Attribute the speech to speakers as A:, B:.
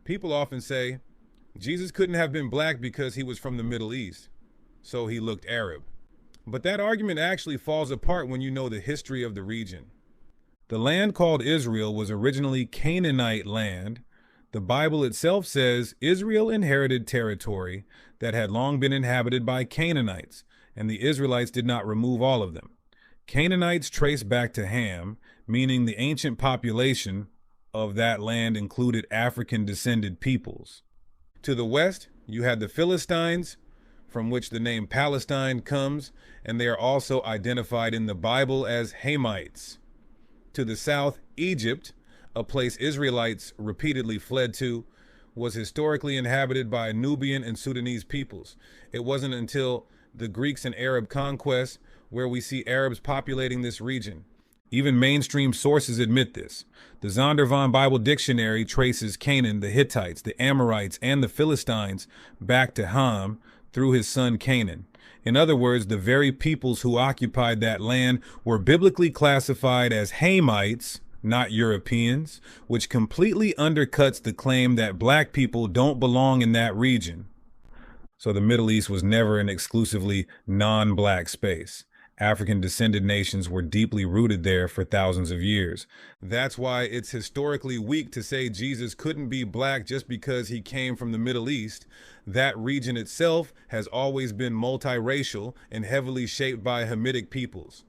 A: People often say Jesus couldn't have been black because he was from the Middle East, so he looked Arab. But that argument actually falls apart when you know the history of the region. The land called Israel was originally Canaanite land. The Bible itself says Israel inherited territory that had long been inhabited by Canaanites, and the Israelites did not remove all of them. Canaanites trace back to Ham, meaning the ancient population of that land included African descended peoples. To the west, you had the Philistines, from which the name Palestine comes, and they are also identified in the Bible as Hamites. To the south, Egypt, a place Israelites repeatedly fled to, was historically inhabited by Nubian and Sudanese peoples. It wasn't until the Greeks and Arab conquest where we see Arabs populating this region. Even mainstream sources admit this. The Zondervan Bible Dictionary traces Canaan, the Hittites, the Amorites, and the Philistines back to Ham through his son Canaan. In other words, the very peoples who occupied that land were biblically classified as Hamites, not Europeans, which completely undercuts the claim that black people don't belong in that region. So the Middle East was never an exclusively non-black space. African descended nations were deeply rooted there for thousands of years. That's why it's historically weak to say Jesus couldn't be black just because he came from the Middle East. That region itself has always been multiracial and heavily shaped by Hamitic peoples.